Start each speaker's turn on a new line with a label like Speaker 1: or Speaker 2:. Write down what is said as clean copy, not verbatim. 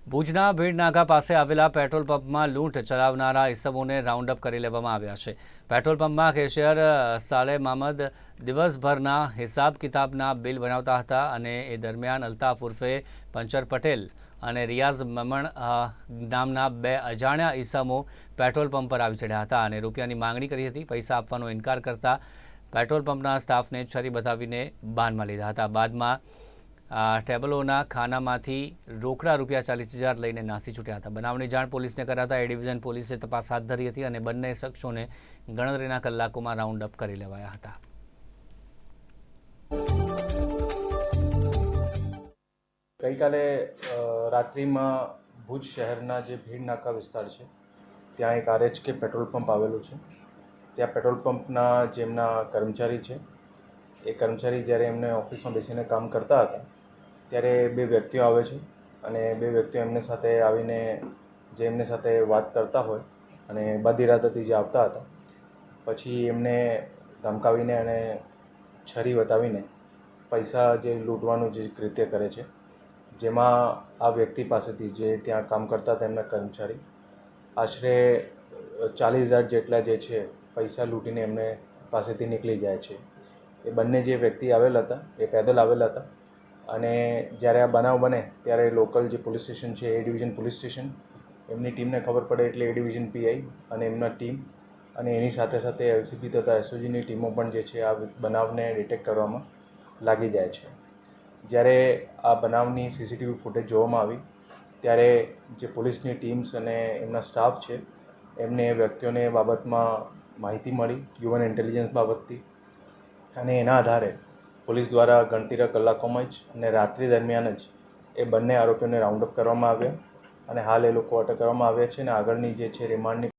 Speaker 1: ભુજના ભીડનાકા પાસે આવેલા પેટ્રોલ પંપમાં લૂંટ ચલાવનારા ઇસમોને રાઉન્ડ અપ કરી લેવામાં આવ્યા છે। પેટ્રોલ પંપમાં કેશિયર સાલે મામદ દિવસભરના હિસાબ કિતાબના બિલ બનાવતા હતા અને એ દરમિયાન અલ્તાફ ઉર્ફે પંચર પટેલ અને રિયાઝ મમણ નામના બે અજાણ્યા ઇસમો પેટ્રોલ પંપ પર આવી ચડ્યા હતા અને રૂપિયાની માંગણી કરી હતી। પૈસા આપવાનો ઇનકાર કરતા પેટ્રોલ પંપના સ્ટાફને છરી બતાવીને બાનમાં લીધા હતા। બાદમાં ટેબલોના ખાનામાંથી રોકડા રૂપિયા 40,000 લઈને નાસી છૂટ્યા હતા। બનાવની જાણ પોલીસને કરાતા એ ડિવિઝન પોલીસે તપાસ હાથ ધરી હતી અને બંને શખ્સોને ગણતરીના કલાકોમાં રાઉન્ડ અપ કરી લેવાયા હતા।
Speaker 2: ગઈકાલે રાત્રિમાં ભુજ શહેરના જે ભીડ નાકા વિસ્તાર છે ત્યાં એક આરએચકે પેટ્રોલ પંપ આવેલું છે। ત્યાં પેટ્રોલ પંપના જેમના કર્મચારી છે એ કર્મચારી જ્યારે એમને ઓફિસમાં બેસીને કામ કરતા હતા ત્યારે બે વ્યક્તિઓ આવે છે અને બે વ્યક્તિઓ એમની સાથે આવીને જે એમની સાથે વાત કરતા હોય અને બદઇરાદાથી જે આવતા હતા પછી એમને ધમકાવીને અને છરી બતાવીને પૈસા જે લૂંટવાનું જે કૃત્ય કરે છે, જેમાં આ વ્યક્તિ પાસેથી જે ત્યાં કામ કરતા હતા એમના કર્મચારી આશરે 40,000 જેટલા જે છે પૈસા લૂંટીને એમને પાસેથી નીકળી જાય છે। એ બંને જે વ્યક્તિ આવેલા હતા એ પેદલ આવેલા હતા અને જ્યારે આ બનાવ બને ત્યારે લોકલ જે પોલીસ સ્ટેશન છે એ ડિવિઝન પોલીસ સ્ટેશન એમની ટીમને ખબર પડે એટલે એ ડિવિઝન પીઆઈ અને એમના ટીમ અને એની સાથે સાથે એલસીબી તથા એસઓજીની ટીમો પણ જે છે આ બનાવને ડિટેક્ટ કરવામાં લાગી જાય છે। જ્યારે આ બનાવની સીસીટીવી ફૂટેજ જોવામાં આવી ત્યારે જે પોલીસની ટીમ્સ અને એમના સ્ટાફ છે એમને એ વ્યક્તિઓને એ બાબતમાં માહિતી મળી હ્યુમન ઇન્ટેલિજન્સ બાબતથી અને એના આધારે પોલીસ દ્વારા ગણતરીના કલાકોમાં જ અને રાત્રિ દરમિયાન જ એ બંને આરોપીઓને રાઉન્ડ અપ કરવામાં આવ્યા અને હાલ એ લોકો અટક કરવામાં આવ્યા છે અને આગળની જે છે રિમાન્ડની